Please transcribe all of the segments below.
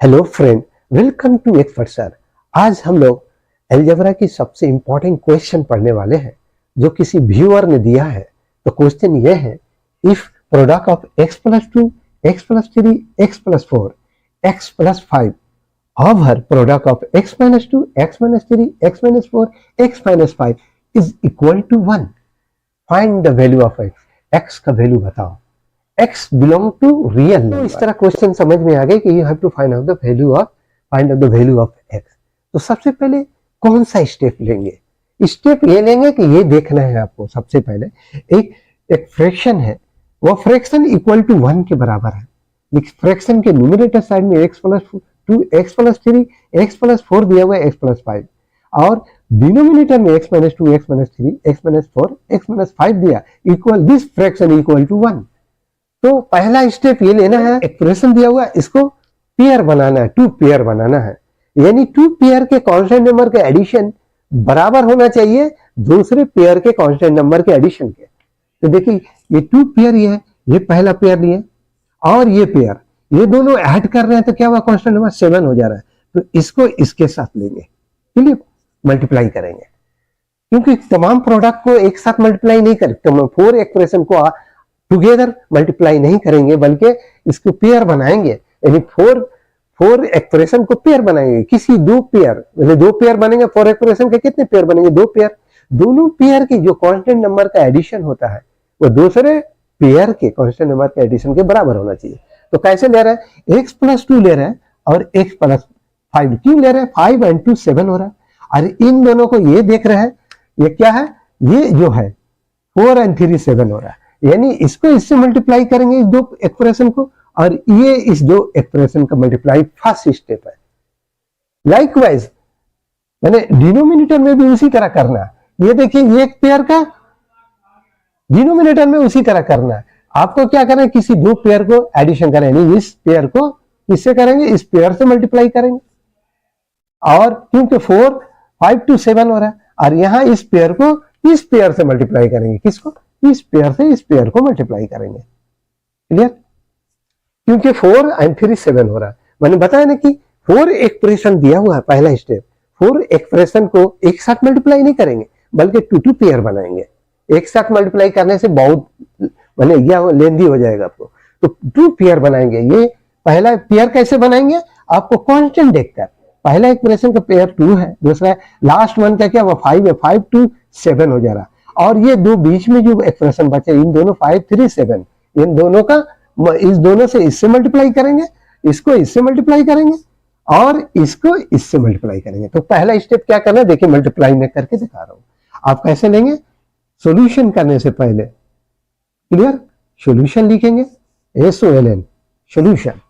Hello friend, welcome to expert sir. आज हम लोग अलजेब्रा की सबसे इंपॉर्टेंट क्वेश्चन पढ़ने वाले हैं जो किसी व्यूअर ने दिया है। तो क्वेश्चन ये है, if product of x plus 2, x plus 3, x plus 4, x plus 5 over product of x minus 2, x minus 3, x minus 4, x minus 5 is equal to 1, find the value of x। x का value बताओ। x belong to real number. तो इस तरह question समझ में आ गए कि you have to find out the value of x। तो सबसे पहले कौन सा स्टेप लेंगे? स्टेप ये लेंगे कि ये देखना है आपको। सबसे पहले एक फ्रैक्शन है, वो फ्रैक्शन इक्वल टू 1 के बराबर है। फ्रैक्शन के न्यूमरेटर साइड में x plus 2, x plus 3, x plus 4 दिया हुआ है, x प्लस 5, और डिनोमिनेटर में x minus 2, x minus 3, x minus 4, x minus 5 दिया, equal this fraction equal to 1। तो पहला स्टेप ये लेना है, एक्सप्रेशन दिया हुआ है, इसको पेयर बनाना है, टू पेयर बनाना है। यानी टू पेयर के कांस्टेंट नंबर के एडिशन बराबर होना चाहिए दूसरे पेयर के कांस्टेंट नंबर के एडिशन के। तो देखिए ये टू पेयर ये पहला पेयर लिए, और ये पेयर, ये दोनों ऐड कर रहे हैं तो क्या हुआ, कांस्टेंट नंबर 7 हो जा रहा है। तो इसको इसके साथ लेंगे, चलिए मल्टीप्लाई करेंगे, क्योंकि तमाम प्रोडक्ट को एक साथ मल्टीप्लाई नहीं करते, 4 एक्सप्रेशन को टुगेदर मल्टीप्लाई नहीं करेंगे, बल्कि इसको पेयर बनाएंगे। यानी फोर एक्सप्रेशन को पेयर बनाएंगे, किसी दो पेयर, मतलब 2 पेयर बनेंगे। 4 एक्सप्रेशन के कितने पेयर बनेंगे? 2 पेयर। दोनों पेयर के जो कांस्टेंट नंबर का एडिशन होता है वो दूसरे पेयर के कांस्टेंट नंबर के एडिशन के बराबर होना चाहिए। तो कैसे ले रहा है? x प्लस 2 ले रहा है और x प्लस 5 क्यों ले रहा है? 5 and 2 7 हो रहा है। और इन दोनों को ये देख रहे हैं, ये क्या है, ये जो है 4 and 3 7 हो रहा है। यानी इसको इससे मल्टीप्लाई करेंगे, इस दो एक्सप्रेशन को, और ये इस दो एक्सप्रेशन का मल्टीप्लाई फर्स्ट स्टेप है। लाइकवाइज मैंने डिनोमिनेटर में भी उसी तरह करना है। ये देखिए, ये एक पेयर का डिनोमिनेटर में उसी तरह करना है। आपको क्या करना है, किसी दो पेयर को एडिशन करें, यानी इस पेयर को इससे करेंगे, इस पेयर से मल्टीप्लाई करेंगे। और क्योंकि 4 5 to 7 हो रहा है, और यहां इस पेयर को इस पेयर से मल्टीप्लाई करेंगे। किसको? इस पेयर से इस पेयर को मल्टीप्लाई करेंगे। क्लियर? क्योंकि 4 and 3 7 हो रहा है। मैंने बताया ना कि 4 एक्सप्रेशन दिया हुआ है, पहला स्टेप। 4 एक्सप्रेशन को एक साथ मल्टीप्लाई नहीं करेंगे, बल्कि 2 पेयर बनाएंगे। एक साथ मल्टीप्लाई करने से बहुत यह लेंदी हो जाएगा आपको। तो 2 पेयर बनाएंगे। ये पहला पेयर कैसे बनाएंगे? आपको कांस्टेंट देखकर, पहला एक्सप्रेशन का पेयर 2 है, दूसरा लास्ट वन का क्या हुआ, 5 है, 5 to 7 हो जा रहा है। और ये दो बीच में जो एक्सप्रेशन बचे, इन दोनों 5 3 7, इन दोनों का, इस दोनों से इससे मल्टीप्लाई करेंगे, इसको इससे मल्टीप्लाई करेंगे, और इसको इससे मल्टीप्लाई करेंगे। तो पहला स्टेप क्या करना है, देखिए मल्टीप्लाई में करके दिखा रहा हूं। आप कैसे लेंगे? सॉल्यूशन करने से पहले, क्लियर, सॉल्यूशन लिखेंगे, SOLN, सॉल्यूशन।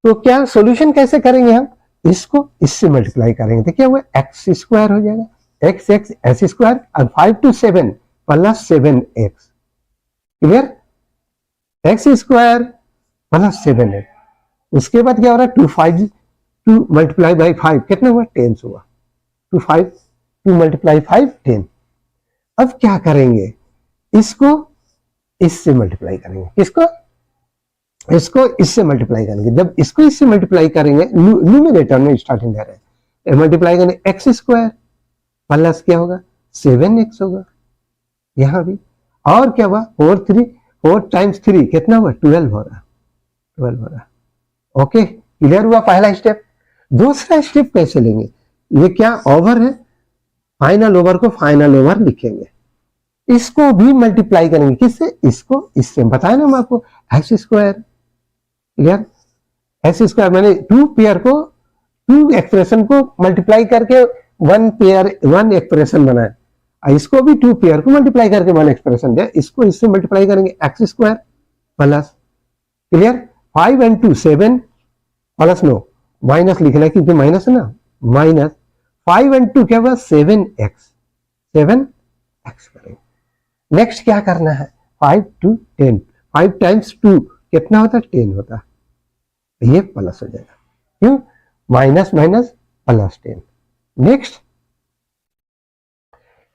तो क्या सॉल्यूशन कैसे करेंगे हम? इसको इससे मल्टीप्लाई करेंगे तो क्या हुआ, x स्क्वायर हो जाएगा, x s स्क्वायर, और 5 to 7 plus 7x। Clear? x square plus 7x। उसके बाद क्या हो रहा है, 2 मल्टीप्लाई बाई 5 कितना हुआ, 10 हुआ। 2 मल्टीप्लाई 5 10। अब क्या करेंगे, इसको इससे मल्टीप्लाई करेंगे। किसको? इसको इससे मल्टीप्लाई करेंगे। जब इसको इससे मल्टीप्लाई करेंगे, न्यूमरेटर में स्टार्टिंग कर रहे हैं, मल्टीप्लाई करेंगे, एक्स स्क्वायर प्लस क्या होगा, 7x होगा यहां भी। और क्या हुआ, 4 टाइम्स 3 कितना हुआ, 12 हो रहा। ओके, क्लियर हुआ पहला स्टेप। दूसरा स्टेप कैसे लेंगे? ये क्या ओवर है, फाइनल ओवर को फाइनल ओवर लिखेंगे, इसको भी मल्टीप्लाई करेंगे। किससे? इसको इससे। बताया ना हम आपको, x square. Clear? X square मैंने 2 पेयर को, 2 एक्सप्रेशन को मल्टीप्लाई करके 1 पेयर 1 एक्सप्रेशन बनाया। इसको भी 2 पेयर को मल्टीप्लाई करके 1 एक्सप्रेशन दिया। इसको इससे मल्टीप्लाई करेंगे, x square plus, clear, 5 and 2 7 plus, no minus लिखना है क्योंकि माइनस है ना, माइनस 5 and 2 क्या हुआ, 7x करेंगे। नेक्स्ट क्या करना है, 5 to 10, 5 टाइम्स 2 कितना होता है, 10 होता है। ये प्लस हो जाएगा, क्यों, माइनस माइनस प्लस 10। नेक्स्ट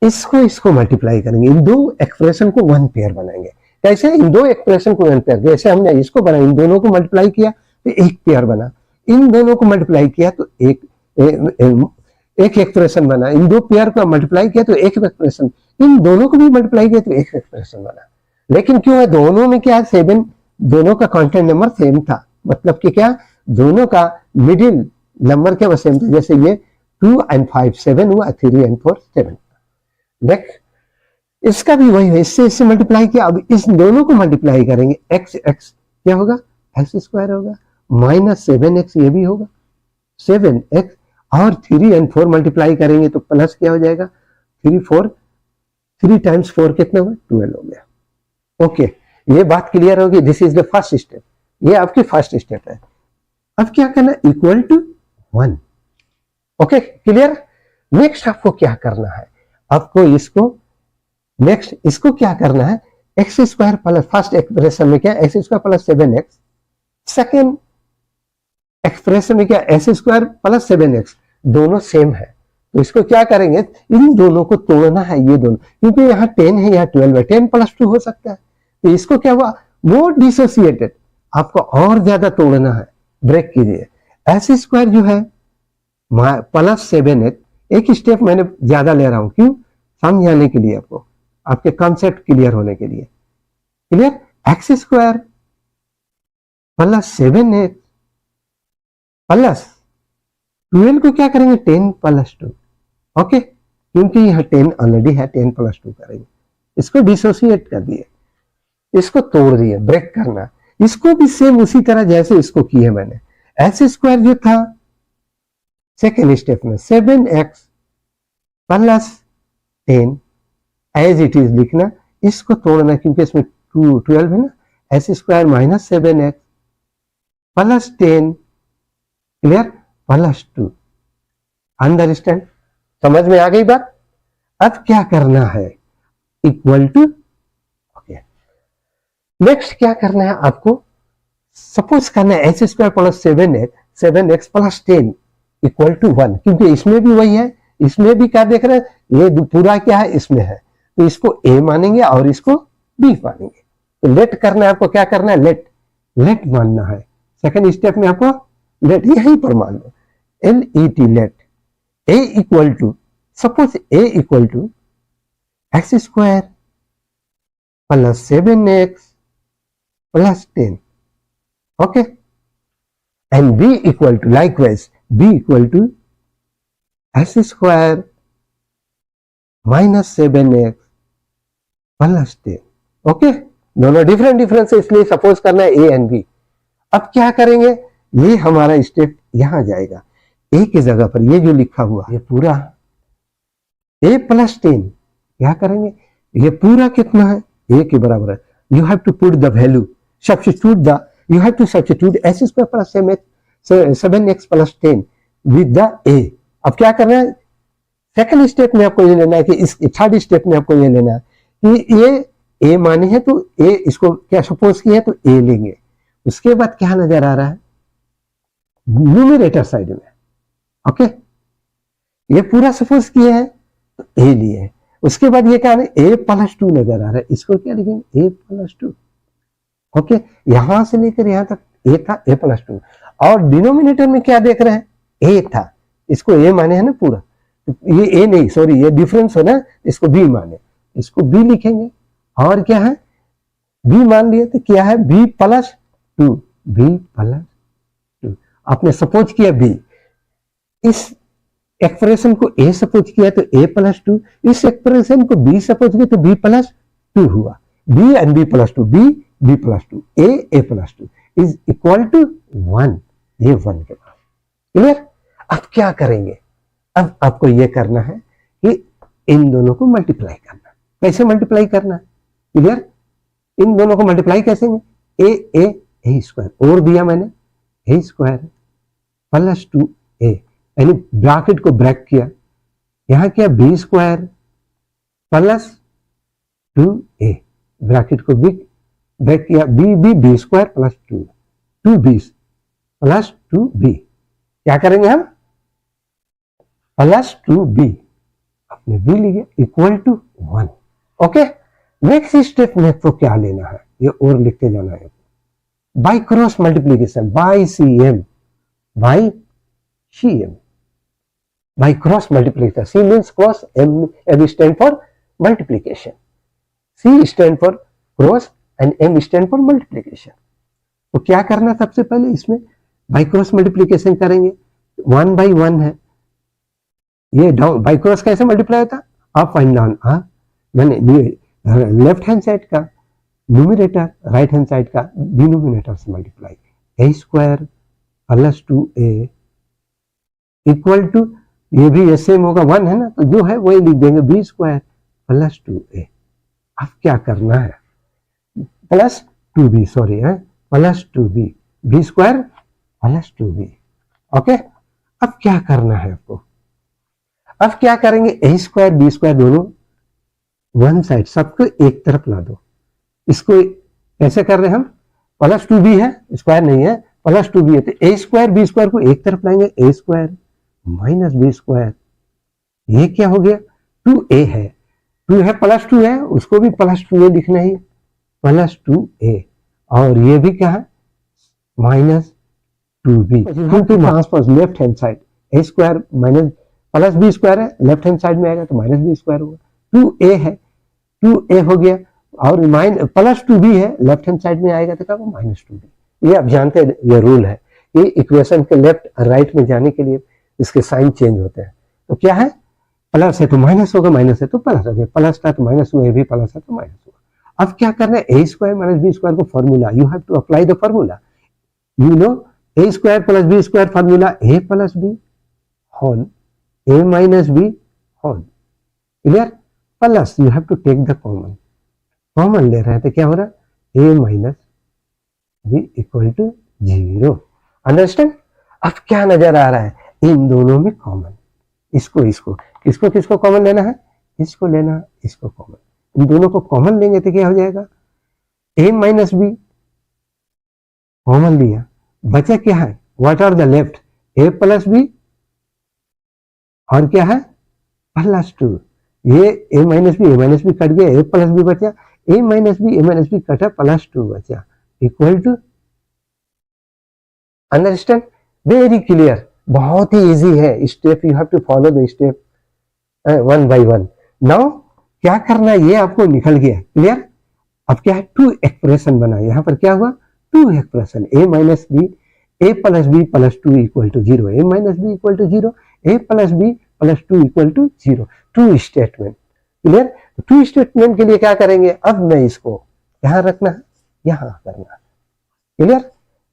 इसको मल्टीप्लाई करेंगे, इन दो एक्सप्रेशन को 1 पेयर बनाएंगे। कैसे? इन दो एक्सप्रेशन को 1 पेयर, जैसे हमने इसको बनाया, इन दोनों को मल्टीप्लाई किया तो 1 पेयर बना। इन दोनों को मल्टीप्लाई किया तो एक एक्सप्रेशन बना, इन दो पेयर को मल्टीप्लाई किया तो एक एक्सप्रेशन, इन दोनों को भी मल्टीप्लाई किया तो एक एक्सप्रेशन बना। लेकिन क्यों है, दोनों में क्या 7, दोनों का कांस्टेंट नंबर सेम था, मतलब कि क्या दोनों का मिडिल नंबर क्या सेम था, जैसे ये 2 और 5 7 हुआ, 3 और 4 7। देख इसका भी वही है, इससे मल्टीप्लाई किया, अब इस दोनों को मल्टीप्लाई करेंगे, x क्या होगा एक्स स्क्वायर होगा, माइनस 7x ये भी होगा 7x, और 3 और 4 मल्टीप्लाई करेंगे तो प्लस क्या हो जाएगा 3 टाइम्स 4 कितना हुआ 12 हो गया। ओके ये बात क्लियर होगी, this is the first step, ये आपकी फर्स्ट स्टेप है। अब क्या करना, equal to 1। Okay clear. Next आपको क्या करना है, आपको इसको क्या करना है, x square plus, first expression में क्या x square plus 7x, second expression में क्या एक्स स्क्वायर प्लस 7x, दोनों सेम है, तो इसको क्या करेंगे, इन दोनों को तोड़ना है, ये दोनों, क्योंकि यहाँ 10 है यहाँ 12 है, 10 + 2 हो सकता है, तो इसको क्या हुआ मोर डिसोसिएटेड, आपको और ज्यादा तोड़ना है, ब्रेक कीजिए। एक्स स्क्वायर जो है प्लस 7x, एक स्टेप मैंने ज्यादा ले रहा हूं, क्यों समझाने के लिए, आपको आपके कॉन्सेप्ट क्लियर होने के लिए। Clear, x square plus 7x plus 12 को क्या करेंगे 10 + 2। ओके, क्योंकि यहाँ 10 ऑलरेडी है, 10 + 2 करेंगे, इसको डिसोसिएट कर दिए, इसको तोड़ दिए, ब्रेक करना। इसको भी सेम उसी तरह जैसे इसको किए मैंने, एक्स स्क्वायर जो था सेकेंड स्टेप में 7x plus 10 as it is लिखना, इसको तोड़ना, क्योंकि इसमें 12 है ना, x square minus 7x plus 10, clear, plus 2। Understand, समझ में आ गई बात। अब क्या करना है, इक्वल टू, ओके नेक्स्ट क्या करना है आपको, सपोज करना है x square plus 7x plus 10 equal to 1, क्योंकि इसमें भी वही है, इसमें भी क्या देख रहे हैं, ये पूरा क्या है इसमें है, तो इसको a मानेंगे और इसको b मानेंगे। तो लेट करना है आपको, क्या करना है, लेट मानना है। सेकंड स्टेप में आपको लेट यहीं पर मान लो, LET let a equal to, suppose a equal to x square plus 7x plus 10, okay, and b equal to likewise b equal to x square minus 7x plus 10। Okay, दोनों different है, इसलिए suppose करना है a and b। अब क्या करेंगे, ये हमारा स्टेप यहां जाएगा, a की जगह पर ये जो लिखा हुआ ये पूरा a प्लस 10, क्या करेंगे, ये पूरा कितना है a के बराबर है, you have to put the value, you have to substitute x square plus 7x plus 10 with the a। अब क्या करना है, सेकंड स्टेप में आपको ये लेना है कि इस थर्ड स्टेप में आपको ये लेना है कि ये a माने है, तो a इसको क्या सपोज किया है तो a लेंगे। उसके बाद क्या नजर आ रहा है, न्यूमरेटर साइड में, ओके, ये पूरा सपोज किए हैं तो a लिए है। उसके बाद ये क्या है, a प्लस 2 नजर आ रहा है, इसको क्या लिखेंगे a प्लस 2। ओके, यहां से लेकर यहां तक a था a प्लस 2, और डिनोमिनेटर में क्या देख रहे हैं a था, इसको a माने है ना पूरा, ये a नहीं, सॉरी ये डिफरेंस है ना, इसको b माने, इसको b लिखेंगे, और क्या है b मान लिए, तो क्या है b प्लस 2, b प्लस 2, आपने सपोज किया b, इस एक्सप्रेशन को a सपोज किया तो a प्लस 2, इस एक्सप्रेशन को b सपोज किया तो b प्लस 2 हुआ, b and b plus 2, b plus 2, a plus 2 is equal to 1, ये 1 के पास। क्लियर, अब क्या करेंगे, अब आपको ये करना है कि इन दोनों को मल्टीप्लाई करना, कैसे मल्टीप्लाई करना है, क्लियर, इन दोनों को मल्टीप्लाई कैसे, a स्क्वायर और दिया मैंने, a स्क्वायर प्लस 2a, यानी ब्रैकेट को ब्रेक किया, यहां क्या b square plus 2a, bracket को ब्रेक किया, b square plus 2b plus 2b, क्या करेंगे हम प्लस 2b, अपने b लिए equal to 1। Okay, next step में आपको क्या लेना है, ये और लिखते जाना है, by cross multiplication, by CM, by CM, by cross multiplication. C means cross, M stand for multiplication. C stand for cross and M stand for multiplication. तो क्या करना सबसे पहले इसमें बाई क्रॉस मल्टीप्लीकेशन करेंगे. 1 by 1 है, ये डाउन बाई क्रॉस कैसे मल्टीप्लाई होता, अप एंड डाउन. मैंने लेफ्ट हैंड साइड का न्यूमरेटर राइट हैंड साइड का डिनोमिनेटर से multiply. A square plus 2a equal to, ये भी सेम होगा 1 है ना, तो जो है वही लिख देंगे b स्क्वायर प्लस 2a. अब क्या करना है, प्लस 2b, सॉरी है plus 2b, b square plus 2b. Okay, अब क्या करना है आपको, अब क्या करेंगे, ए स्क्वायर बी स्क्वायर दोनों वन साइड, सबको एक तरफ ला दो. इसको कैसे कर रहे हैं हम, प्लस 2b है, स्क्वायर नहीं है, प्लस 2b है, तो ए स्क्वायर बी स्क्वायर को एक तरफ लाएंगे, ए स्क्वायर माइनस बी स्क्वायर. ये क्या हो गया, 2a है, 2 है प्लस 2 है, उसको भी प्लस 2a लिखना ही, प्लस 2a. और ये भी क्या है, minus 2b. Transpose left hand side, a square minus plus B square है, लेफ्ट हैंड साइड में आएगा तो माइनस बी स्क्वायर होगा. 2a है, 2a हो गया, और प्लस 2b है, लेफ्ट हैंड साइड में आएगा तो क्या होगा, माइनस 2b. ये आप जानते हैं, ये रूल है, ये इक्वेशन के लेफ्ट और राइट में जाने के लिए इसके साइन चेंज होते हैं. तो क्या है, प्लस है तो माइनस होगा, माइनस है तो प्लस होगा, प्लस था तो माइनस हुआ, ये भी प्लस है तो माइनस होगा. अब क्या करना है, A square minus B square को formula, you have to apply the formula. You know A square plus B square formula, A plus B whole A minus B whole. Clear, plus you have to take the common, common ले रहे हैं तो क्या हो रहा है, A minus B equal to 0. Understand. अब क्या नजर आ रहा है, इन दोनों में कॉमन, इसको इसको किसको किसको कॉमन लेना है, इसको लेना, इसको कॉमन, इन दोनों को कॉमन लेंगे तो क्या हो जाएगा, a माइनस बी कॉमन लिया, बचा क्या है, what are the left, a plus b और क्या है प्लस 2. ये a माइनस बी कट गया, a प्लस बी बचा, a माइनस बी कटा, प्लस 2 बचा, equal to. Understand, very clear, बहुत ही इजी है step, you have to follow the step 1 by 1. Now क्या करना है, ये आपको निकल गया, क्लियर. अब क्या है, 2 एक्सप्रेशन बना, यहां पर क्या हुआ, 2 expression, a minus b, a plus b plus 2 equal to 0, a minus B equal to 0, a plus b plus 2 equal to 0. 2 statement, clear. 2 statement के लिए क्या करेंगे, अब मैं इसको यहां रखना है, यहां करना है, क्लियर.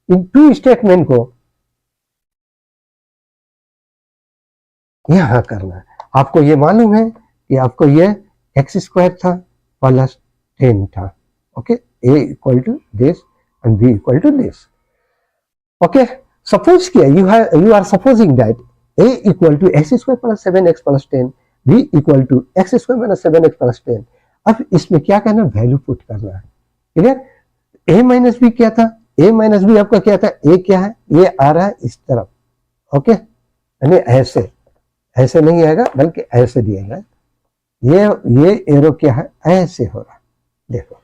इन 2 स्टेटमेंट को यहां करना है. आपको ये मालूम है कि आपको ये एक्स स्क्वायर था प्लस 10 था, okay, a equal to this and b equal to this. Okay, suppose किया, you are supposing that a equal to x square plus 7x plus 10, b equal to x square minus 7x plus 10. अब इसमें क्या करना, value put करना है, clear. a minus B क्या था, a minus B आपका क्या था, a क्या है, ये आ रहा है इस तरफ, ओके, यानी ऐसे, ऐसे नहीं आएगा बल्कि ऐसे दिएगा. ये एरो क्या है, ऐसे हो रहा है, देखो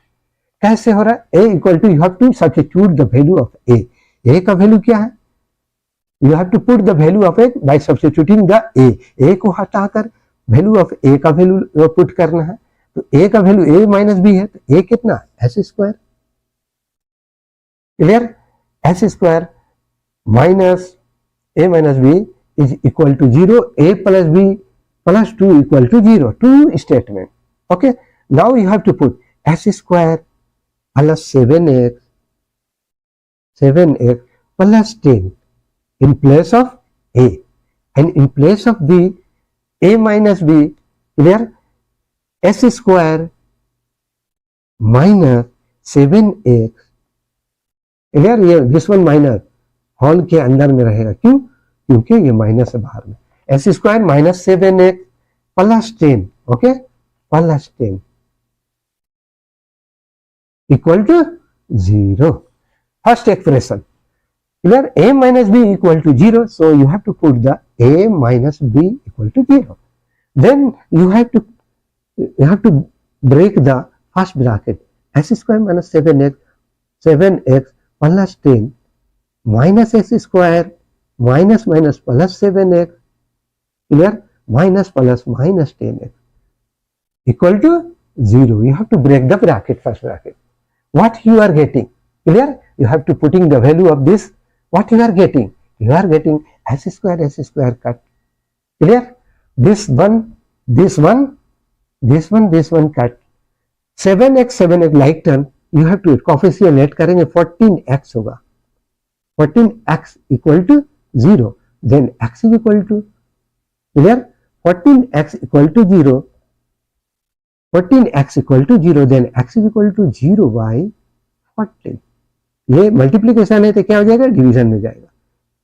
कैसे हो रहा है. a equal to, you have to substitute the value of a का वैल्यू क्या है, you have to put the value of a by substituting the a को हटाकर वैल्यू ऑफ a का वैल्यू पुट करना है. तो a का वैल्यू a माइनस बी है, तो a कितना, s square, clear. S square minus a minus b is equal to 0, a plus b plus 2 equal to 0. 2 statement, okay. Now you have to put s square plus 7x plus 10 in place of a, and in place of b, a minus b, clear, s square minus 7x, clear. ये this one minus whole के अंदर में रहेगा, क्यों, क्योंकि ये minus है बाहर में. s square minus 7x plus 10, okay, plus 10 equal to 0. First expression, clear. a minus b equal to 0, so you have to put the a minus b equal to 0. Then you have to break the first bracket, s square minus 7x plus 10 minus s square minus minus plus 7x, clear, minus plus minus 10x equal to 0. You have to break the bracket, first bracket. What you are getting, clear? You have to putting the value of this. What you are getting? You are getting s square cut, clear? This one, this one, this one cut. 7x like term you have to coefficient add करेंगे 14x होगा, 14x equal to 0, then x is equal to, clear, 14x equal to 0, 14x equal to 0, then x is equal to 0 by 14. ये multiplication है तो क्या हो जाएगा, division में जाएगा.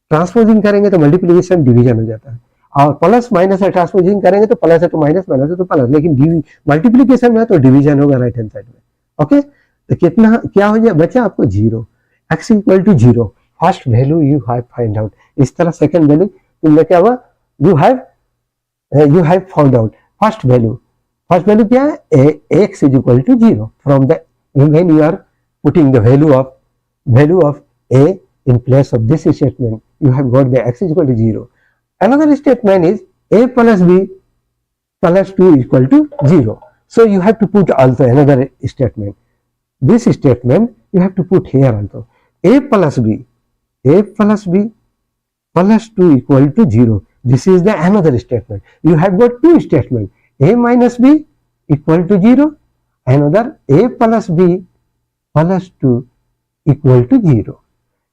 ट्रांसपोजिंग करेंगे तो मल्टीप्लीकेशन डिवीजन हो जाता है, और प्लस माइनस है ट्रांसपोजिंग करेंगे तो प्लस है तो माइनस, माइनस है तो प्लस, लेकिन मल्टीप्लीकेशन में तो डिवीजन होगा राइट हैंड साइड में. ओके, तो कितना क्या हो जाए बच्चा आपको 0, x equal to 0, first value you have find out. इस तरह सेकंड वैल्यू तुमने क्या हुआ, you have found out first value. First value क्या है, x is equal to 0 from the when you are putting the value of a in place of this statement, you have got the x is equal to 0. Another statement is a plus b plus 2 is equal to 0. So you have to put also another statement. This statement you have to put here also. A plus b plus 2 equal to 0. This is the another statement. You have got two statements. A minus b equal to 0. Another a plus b plus 2 equal to 0.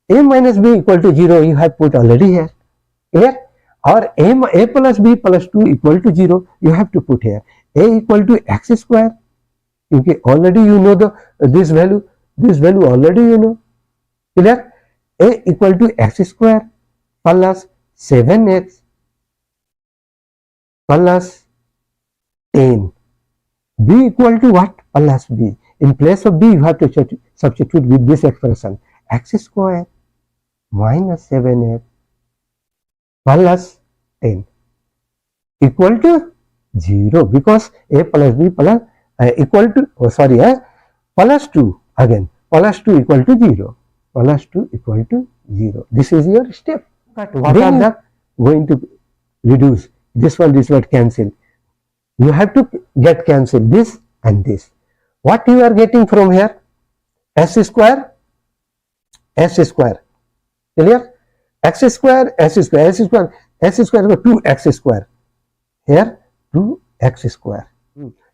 A minus b equal to 0 you have put already here. Clear? Or a plus b plus 2 equal to 0 you have to put here. A equal to x square. Okay, already you know this value already you know. Clear? A equal to x square plus 7x plus 10. B equal to what? Plus b. In place of b you have to substitute with this expression, x square minus 7x plus 10 equal to 0, because a plus b plus equal to plus 2, again plus 2 equal to 0, plus 2 equal to 0. This is your step. But what are the going to reduce? This one cancel. You have to get cancel this and this. What you are getting from here? S square, clear? X square, S square, 2x square. Here 2x square.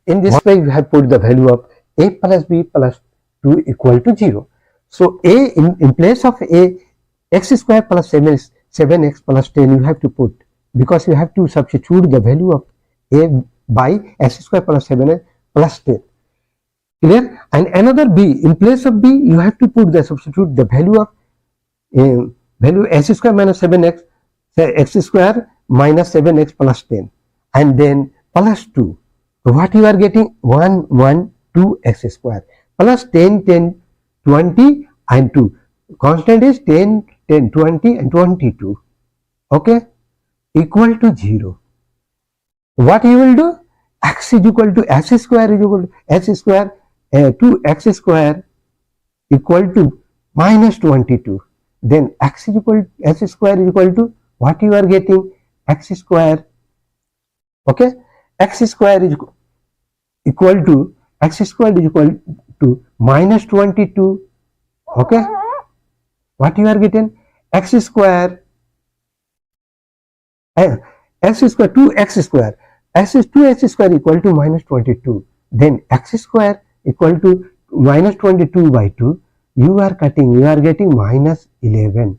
In this way you have put the value of a plus b plus 2 equal to 0. So a in place of a, x square plus 7x plus 10 you have to put, because you have to substitute the value of a by s square plus 7x plus 10. Clear? And another b, in place of b you have to put the substitute the value of value s square minus 7x, x square minus 7x plus 10, and then plus 2. So what you are getting? 1 1 2 x square plus 10 10 20 and 2. Constant is 10 10 20 and 22. Okay, equal to 0. What you will do? X is equal to s square is equal to s square 2x square equal to minus 22. Then x is equal to s square is equal to what you are getting? X square. Okay, x square is equal to minus 22. Okay, what you are getting? X square 2x square. S is 2x square equal to minus 22. Then x square equal to minus 22 by 2. You are cutting, you are getting minus 11.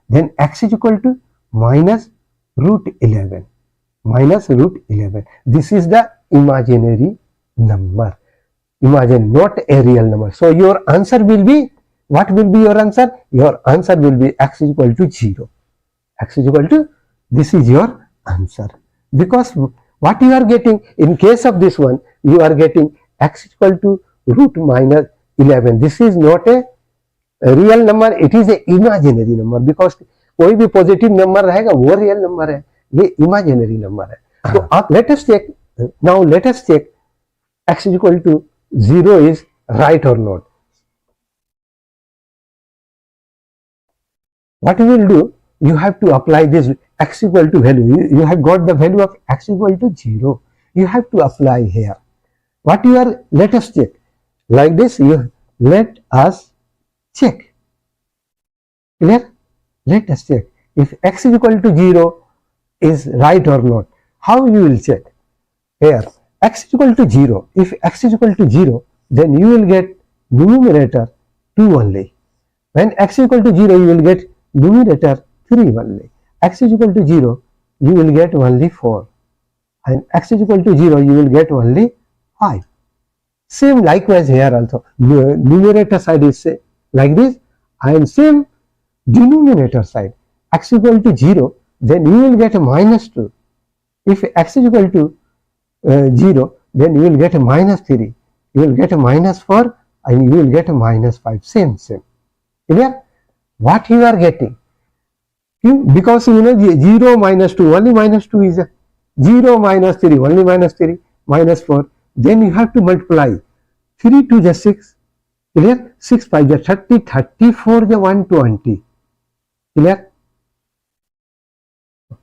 Then x is equal to minus root 11. This is the imaginary number. Imagine, not a real number. So your answer will be, what will be your answer? Your answer will be x is equal to 0. This is your answer. Because what you are getting, in case of this one, you are getting x equal to root minus 11. This is not a real number, it is a imaginary number, because कोई भी positive number रहेगा वो real number है, ये imaginary number है. तो आप let us check x is equal to 0 is right or not. what you will do, you have to apply this x equal to value. You have got the value of x equal to 0. You have to apply here. What you are, let us check. Like this, you let us check. Clear? Let us check if x is equal to 0 is right or not. How you will check? Here, x is equal to 0. If x is equal to 0, then you will get numerator 2 only. When x is equal to 0, you will get numerator 3 only. X is equal to 0, you will get only 4. And x is equal to 0, you will get only 5. Same likewise here also. Numerator side is like this, and same denominator side. X is equal to 0, then you will get a minus 2. If x is equal to 0, then you will get a minus 3. You will get a minus 4, and you will get a minus 5. Same. Clear? What you are getting? Because you know 0 minus 2, only minus 2 is 0 minus 3, only minus 3, minus 4. Then you have to multiply 3 to the 6. Clear? 6 5 the 30, 34 the 120. Clear?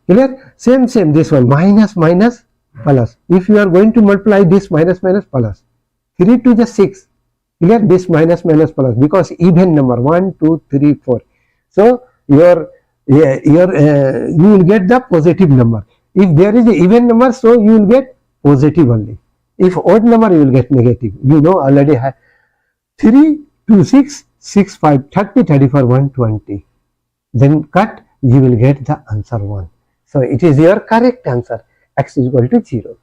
Clear? Same this one, minus plus. If you are going to multiply this minus plus, 3 to the 6. Clear? This minus plus, because even number 1 2 3 4. So you will get the positive number. If there is an even number, so you will get positive only. If odd number, you will get negative. You know already. 3 2 6 6 5 30 34 120. Then cut, you will get the answer 1. So it is your correct answer. X is equal to 0.